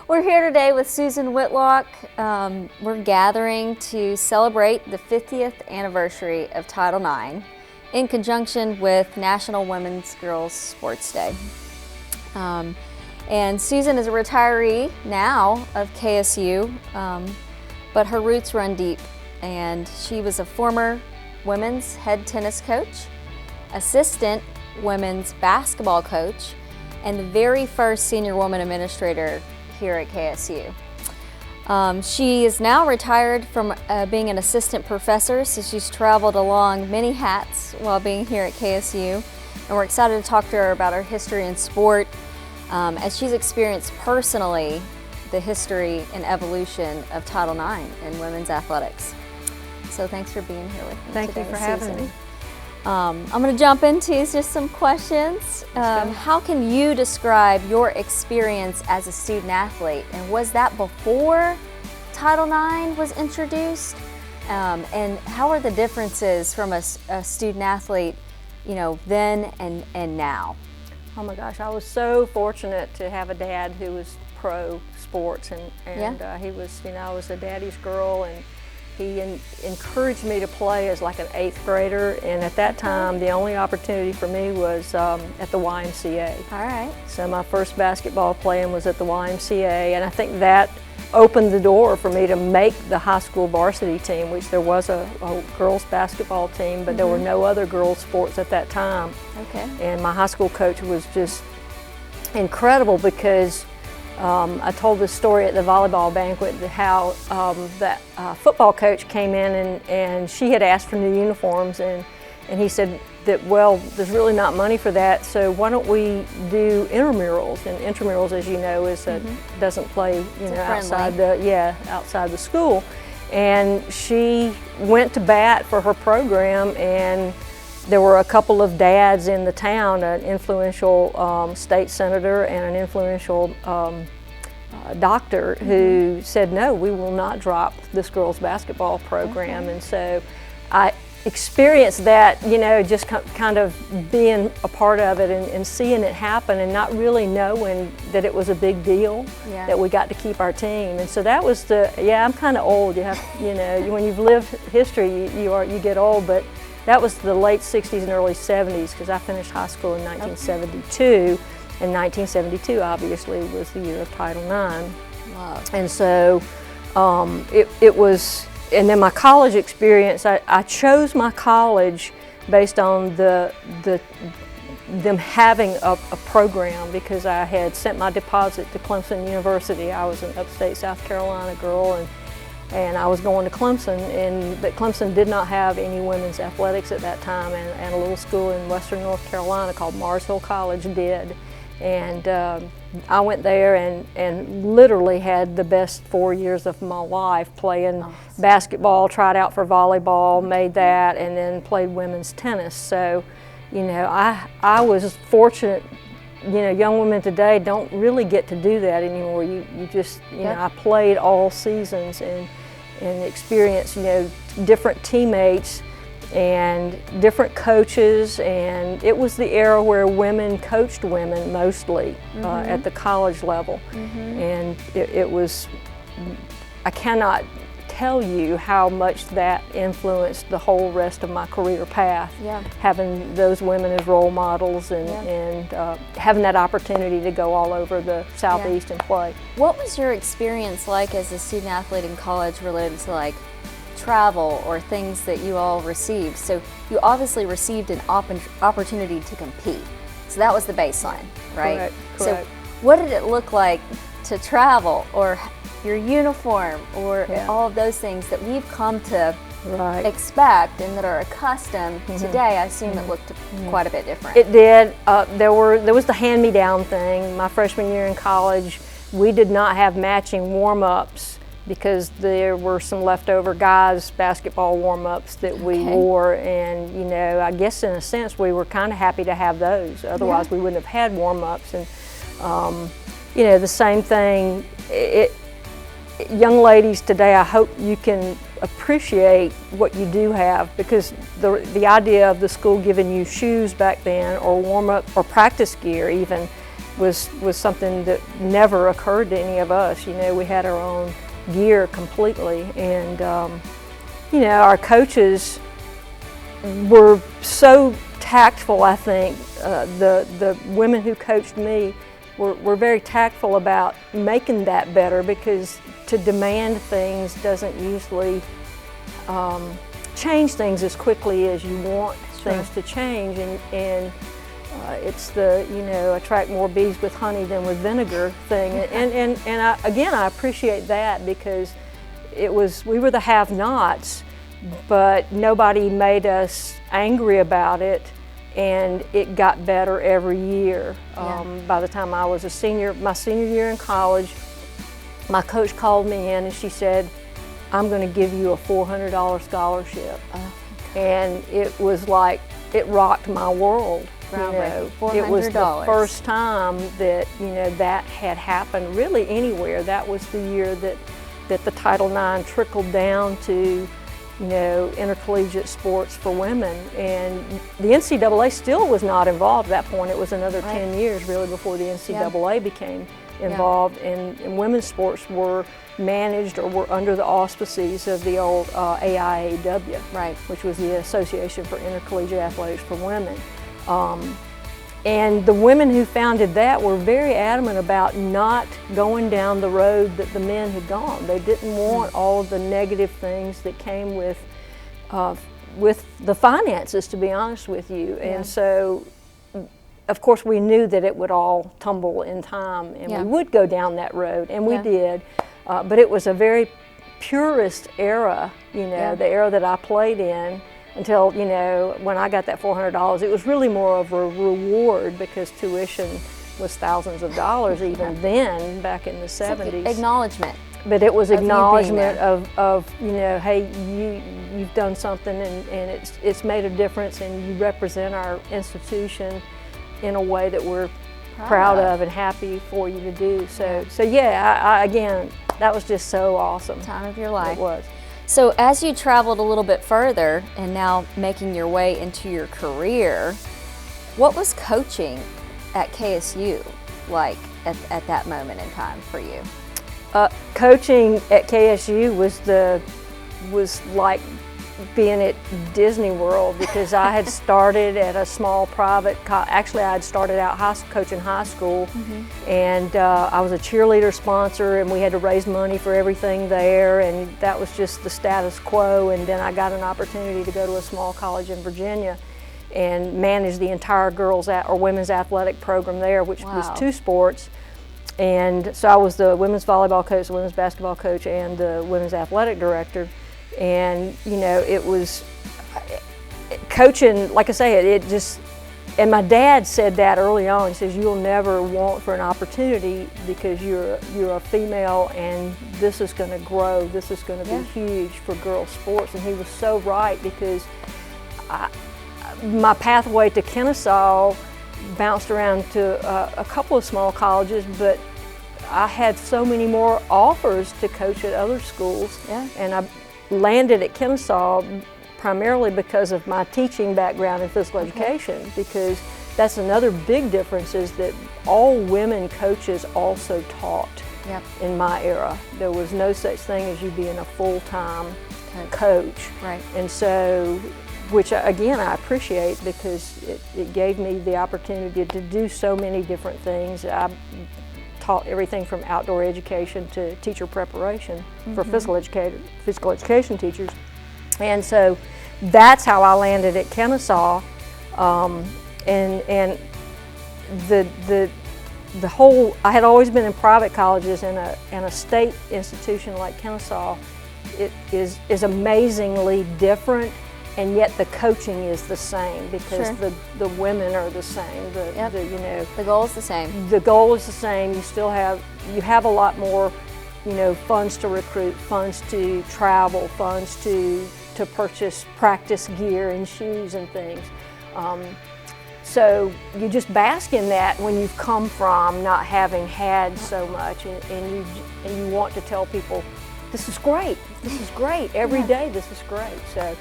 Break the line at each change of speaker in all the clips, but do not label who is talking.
We're here today with Susan Whitlock. We're gathering to celebrate the 50th anniversary of Title IX in conjunction with National Women's Girls Sports Day. And Susan is a retiree now of KSU, but her roots run deep, and she was a former women's head tennis coach, assistant women's basketball coach, and the very first senior woman administrator here at KSU. She is now retired from being an assistant professor, so she's traveled along many hats while being here at KSU, and we're excited to talk to her about her history in sport, as she's experienced personally the history and evolution of Title IX in women's athletics. So thanks for being here with me today,
Thank you for having me.
I'm going to jump into just some questions. How can you describe your experience as a student athlete? And was that before Title IX was introduced? And how are the differences from a student athlete, then and now?
Oh my gosh, I was so fortunate to have a dad who was pro sports, and he was, I was a daddy's girl, and he encouraged me to play as like an 8th grader, and at that time the only opportunity for me was at the YMCA.
All right. So
my first basketball playing was at the YMCA, and I think that opened the door for me to make the high school varsity team, which there was a girls basketball team, but there were no other girls sports at that time.
Okay.
And my high school coach was just incredible because I told this story at the volleyball banquet, how that football coach came in and she had asked for new uniforms, and he said that, well, there's really not money for that, so why don't we do intramurals? And intramurals, as you know, is doesn't play outside the school. And she went to bat for her program, and there were a couple of dads in the town, an influential state senator and an influential doctor, who said, no, we will not drop this girls basketball program. And so I experienced that, just kind of being a part of it and seeing it happen and not really knowing that it was a big deal that we got to keep our team. And so that was I'm kind of old. You have, when you've lived history, you get old, but that was the late 60s and early 70s, because I finished high school in 1972, and 1972 obviously was the year of Title IX.
Wow.
And so it was, and then my college experience, I chose my college based on them having a program, because I had sent my deposit to Clemson University. I was an upstate South Carolina girl, and I was going to Clemson, but Clemson did not have any women's athletics at that time, and a little school in western North Carolina called Marsville College did. And I went there and literally had the best 4 years of my life playing basketball, tried out for volleyball, made that, and then played women's tennis. So, I was fortunate. Young women today don't really get to do that anymore. You just, I played all seasons and experienced, different teammates and different coaches, and it was the era where women coached women mostly at the college level. And it was, I cannot tell you how much that influenced the whole rest of my career path. Having those women as role models and having that opportunity to go all over the Southeast and play.
What was your experience like as a student athlete in college related to like travel or things that you all received? So you obviously received an opportunity to compete. So that was the baseline, right?
Correct.
So what did it look like to travel, or your uniform, or all of those things that we've come to expect and that are accustomed today? I assume it looked quite a bit different.
It did. There was the hand-me-down thing. My freshman year in college, we did not have matching warm-ups because there were some leftover guys' basketball warm-ups that we wore, and I guess in a sense we were kind of happy to have those. Otherwise we wouldn't have had warm-ups. And the same thing. Young ladies today, I hope you can appreciate what you do have, because the idea of the school giving you shoes back then, or warm-up or practice gear even, was something that never occurred to any of us. You know, we had our own gear completely, and you know, our coaches were so tactful. I think the women who coached me were very tactful about making that better, because to demand things doesn't usually change things as quickly as you want things to change, and it's the, you know, attract more bees with honey than with vinegar thing, and again, I appreciate that, because we were the have-nots, but nobody made us angry about it, and it got better every year. By the time I was a senior, my senior year in college, my coach called me in and she said, "I'm going to give you a $400 scholarship." And it was like, it rocked my world. You know, it was the first time that, you know, that had happened really anywhere. That was the year that the Title IX trickled down to, you know, intercollegiate sports for women. And the NCAA still was not involved at that point. It was another 10 years really before the NCAA became involved, and women's sports were managed or were under the auspices of the old AIAW, which was the Association for Intercollegiate Athletics for Women. And the women who founded that were very adamant about not going down the road that the men had gone. They didn't want all of the negative things that came with the finances, to be honest with you. And so, of course, we knew that it would all tumble in time, and we would go down that road, and we did. But it was a very purist era, you know, the era that I played in, until, you know, when I got that $400, it was really more of a reward, because tuition was thousands of dollars even then, back in the 70s.
Like acknowledgement.
But it was acknowledgement of, you know, hey, you've done something, and it's made a difference, and you represent our institution in a way that we're proud of and happy for you to do. So yeah, I again, that was just so awesome.
Time of your life.
It was.
So as you traveled a little bit further and now making your way into your career, what was coaching at KSU like at that moment in time for you?
Coaching at KSU was like being at Disney World, because I had started at a small private, actually I had started out coaching high school, and I was a cheerleader sponsor, and we had to raise money for everything there, and that was just the status quo. And then I got an opportunity to go to a small college in Virginia and manage the entire girls or women's athletic program there, which was 2 sports. And so I was the women's volleyball coach, the women's basketball coach, and the women's athletic director. And, you know, it was coaching, like I say, it just, and my dad said that early on. He says, "You'll never want for an opportunity, because you're a female, and this is going to grow. This is going to be huge for girls' sports." And he was so right, because my pathway to Kennesaw bounced around to a couple of small colleges, but I had so many more offers to coach at other schools, and I landed at Kennesaw primarily because of my teaching background in physical education, because that's another big difference, is that all women coaches also taught in my era. There was no such thing as you being a full-time coach. And so, which again I appreciate, because it gave me the opportunity to do so many different things. I taught everything from outdoor education to teacher preparation for physical education teachers. And so that's how I landed at Kennesaw. And the whole, I had always been in private colleges, and a state institution like Kennesaw, it is amazingly different. And yet the coaching is the same, because the women are the same. You know,
the goal is the same.
The goal is the same. You have a lot more, you know, funds to recruit, funds to travel, funds to purchase practice gear and shoes and things. So you just bask in that when you've come from not having had so much, and you want to tell people, this is great. This is great. Every day this is great. So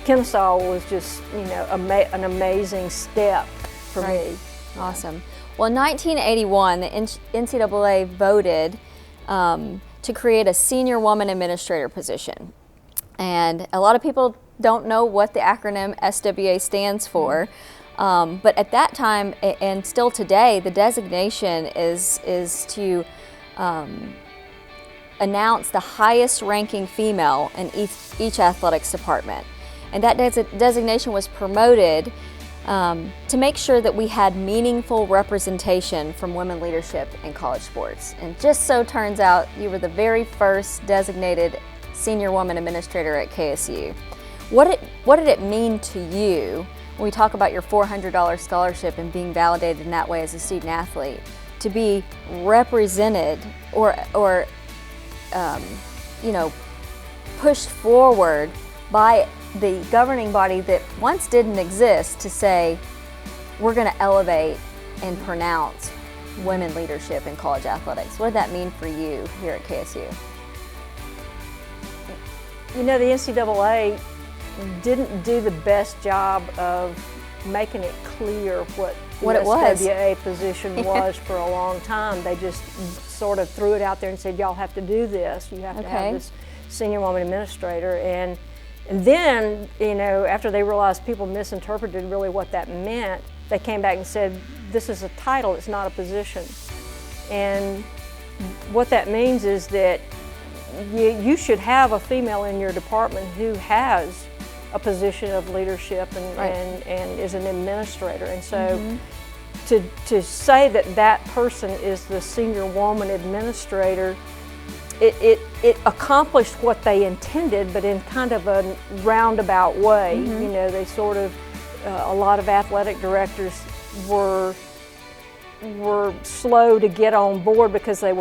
Kennesaw was just, you know, an amazing step for me.
Awesome. Well, in 1981, the NCAA voted to create a senior woman administrator position. And a lot of people don't know what the acronym SWA stands for. But at that time, and still today, the designation is to announce the highest ranking female in each athletics department. And that designation was promoted to make sure that we had meaningful representation from women leadership in college sports. And just so turns out you were the very first designated senior woman administrator at KSU. What did it mean to you when we talk about your $400 scholarship and being validated in that way as a student athlete, to be represented or pushed forward by the governing body that once didn't exist, to say, we're going to elevate and pronounce women leadership in college athletics? What did that mean for you here at KSU?
You know, the NCAA didn't do the best job of making it clear what
it was.
The SWA position was for a long time. They just sort of threw it out there and said, y'all have to do this. You have to have this senior woman administrator. And then, you know, after they realized people misinterpreted really what that meant, they came back and said, this is a title, it's not a position. And what that means is that you should have a female in your department who has a position of leadership and is an administrator. And so to say that that person is the senior woman administrator, it accomplished what they intended, but in kind of a roundabout way. You know, they sort of, a lot of athletic directors were slow to get on board because they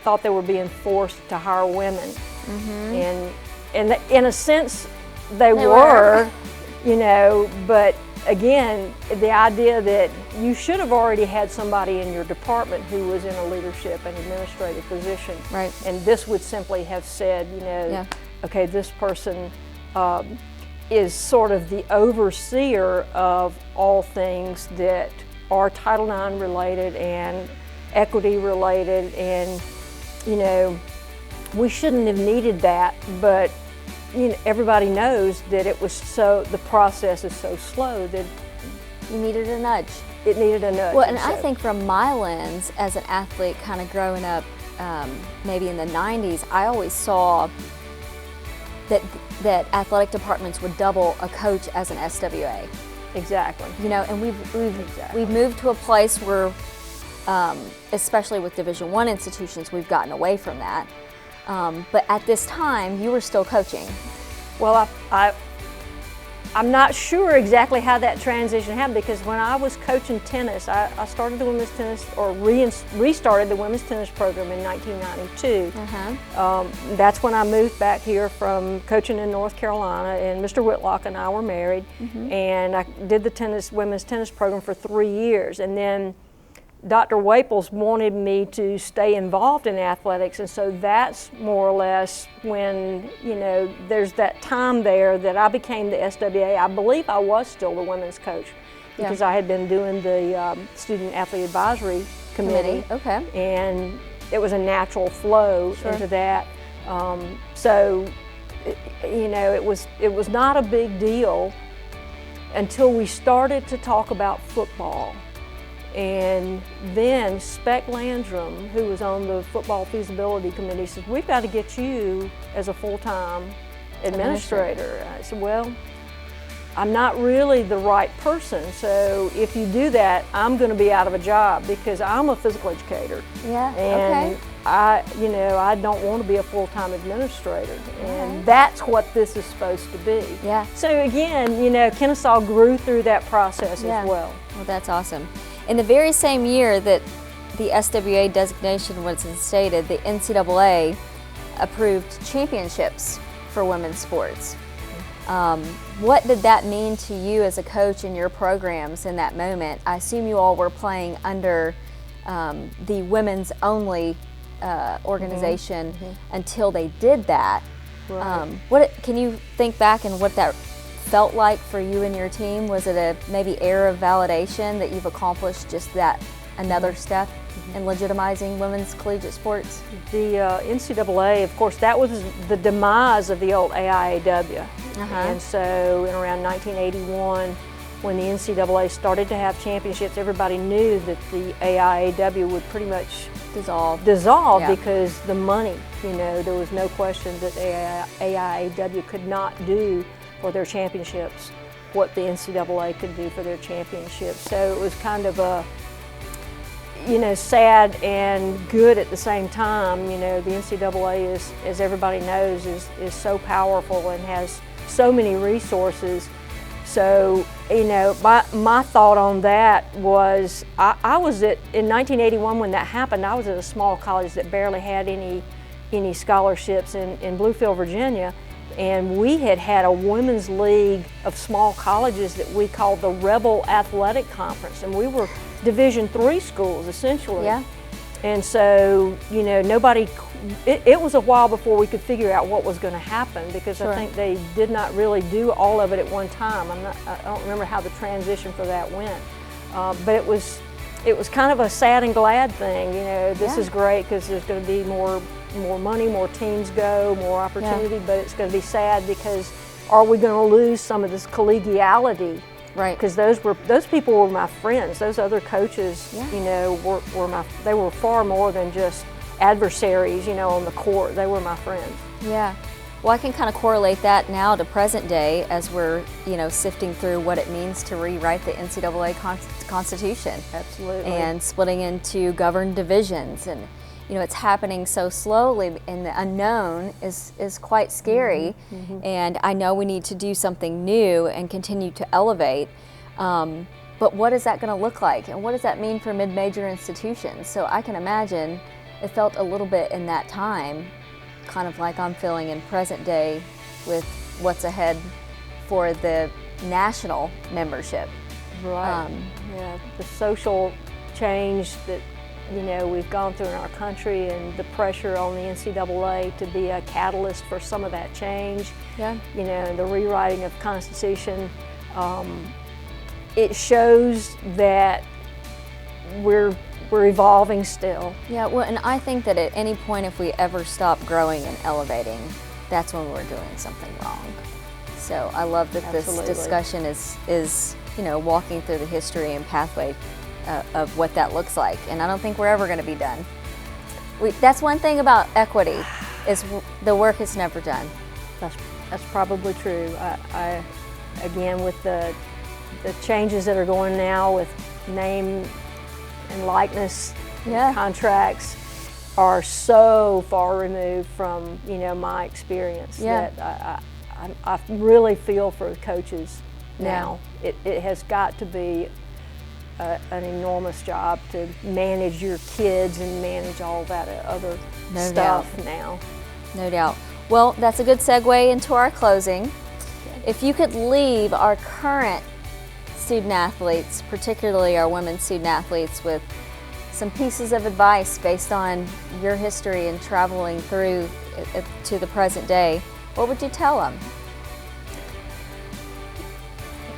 thought they were being forced to hire women. And in a sense, they were, you know, but again, the idea that you should have already had somebody in your department who was in a leadership and administrative position.
Right.
And this would simply have said, you know, okay, this person is sort of the overseer of all things that are Title IX related and equity related, and you know, we shouldn't have needed that, but you know, everybody knows that it was the process is so slow that
you needed a nudge.
It needed a nudge.
Well, and I think from my lens as an athlete kind of growing up, maybe in the 90s, I always saw that athletic departments would double a coach as an SWA.
Exactly.
You know, and we've moved to a place where, especially with Division I institutions, we've gotten away from that. But at this time, you were still coaching.
Well, I'm not sure exactly how that transition happened, because when I was coaching tennis, I started the women's tennis, or restarted the women's tennis program in 1992. That's when I moved back here from coaching in North Carolina, and Mr. Whitlock and I were married, and I did the women's tennis program for 3 years, and then Dr. Waples wanted me to stay involved in athletics, and so that's more or less when, you know, there's that time there that I became the SWA. I believe I was still the women's coach because I had been doing the Student Athlete Advisory Committee.
Okay.
And it was a natural flow into that. So, you know, it was not a big deal until we started to talk about football. And then Spec Landrum, who was on the football feasibility committee, said, we've got to get you as a full-time administrator. I said, well, I'm not really the right person, so if you do that, I'm going to be out of a job because I'm a physical educator. And I don't want to be a full-time administrator. And that's what this is supposed to be. So again, you know, Kennesaw grew through that process as well.
Well, that's awesome. In the very same year that the SWA designation was instated, the NCAA approved championships for women's sports. What did that mean to you as a coach in your programs in that moment? I assume you all were playing under the women's only organization until they did that. Can you think back and what that felt like for you and your team? Was it a maybe air of validation that you've accomplished just that another step in legitimizing women's collegiate sports?
The NCAA, of course, that was the demise of the old AIAW. And so in around 1981, when the NCAA started to have championships, everybody knew that the AIAW would pretty much dissolve because the money, there was no question that AIAW could not do for their championships what the NCAA could do for their championships. So it was kind of a, sad and good at the same time. The NCAA is, as everybody knows, is so powerful and has so many resources. So, my thought on that was, I was in 1981 when that happened, I was at a small college that barely had any scholarships in Bluefield, Virginia, and we had a women's league of small colleges that we called the Rebel Athletic Conference, and we were Division III schools, essentially.
Yeah.
And so, nobody, it was a while before we could figure out what was going to happen, because I think they did not really do all of it at one time. I don't remember how the transition for that went, but it was kind of a sad and glad thing. This is great because there's going to be more money, more teams go, more opportunity, but it's going to be sad because are we going to lose some of this collegiality?
Right.
Because those people were my friends. Those other coaches, they were far more than just adversaries, on the court. They were my friends.
Yeah. Well, I can kind of correlate that now to present day as we're, sifting through what it means to rewrite the NCAA Constitution.
Absolutely.
And splitting into governed divisions. And, it's happening so slowly, and the unknown is quite scary. And I know we need to do something new and continue to elevate. But what is that going to look like? And what does that mean for mid-major institutions? So I can imagine it felt a little bit in that time, kind of like I'm feeling in present day with what's ahead for the national membership.
Right. The social change that we've gone through in our country, and the pressure on the NCAA to be a catalyst for some of that change.
Yeah.
The rewriting of the Constitution. It shows that we're evolving still.
Yeah, well, and I think that at any point if we ever stop growing and elevating, that's when we're doing something wrong. So I love that this discussion is walking through the history and pathway of what that looks like. And I don't think we're ever going to be done. That's one thing about equity, is the work is never done.
That's probably true. I again, with the changes that are going now with name and likeness contracts are so far removed from my experience that I really feel for the coaches now. It has got to be an enormous job to manage your kids and manage all that other stuff now.
No doubt. Well, that's a good segue into our closing. If you could leave our current student athletes, particularly our women's student athletes, with some pieces of advice based on your history and traveling through to the present day, what would you tell them?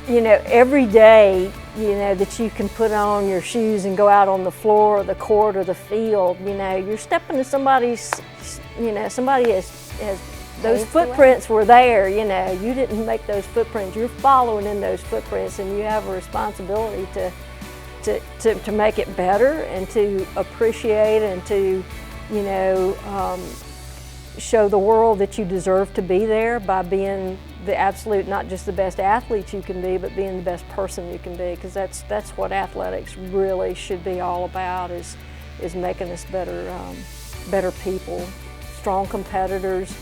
Every day, that you can put on your shoes and go out on the floor or the court or the field, you're stepping to somebody's, somebody has those footprints were there, you didn't make those footprints, you're following in those footprints, and you have a responsibility to make it better and to appreciate and to, show the world that you deserve to be there by being the absolute, not just the best athlete you can be, but being the best person you can be, because that's what athletics really should be all about, is making us better people, strong competitors.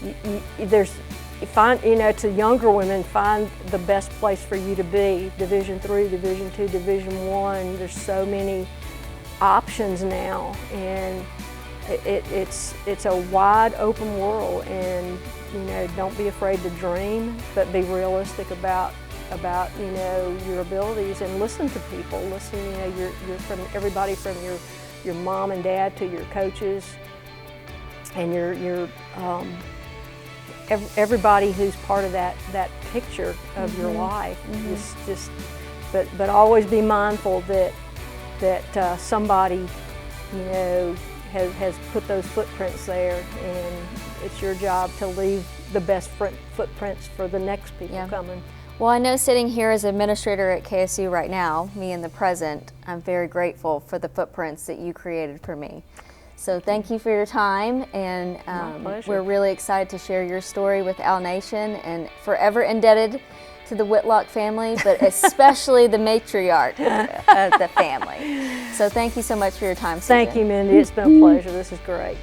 To younger women, find the best place for you to be. Division III, Division II, Division I. There's so many options now, and it's a wide open world. And don't be afraid to dream, but be realistic about your abilities, and listen to people. Listen, you're from everybody from your mom and dad to your coaches, and everybody who's part of that picture of your life. But always be mindful that that somebody, you know, has put those footprints there, and it's your job to leave the best footprints for the next people coming.
Well, I know sitting here as administrator at KSU right now, me in the present, I'm very grateful for the footprints that you created for me. So thank you for your time, and we're really excited to share your story with Owl Nation, and forever indebted to the Whitlock family, but especially the matriarch of the family. So thank you so much for your time, Susan.
Thank you, Mindy. It's been a pleasure. This is great.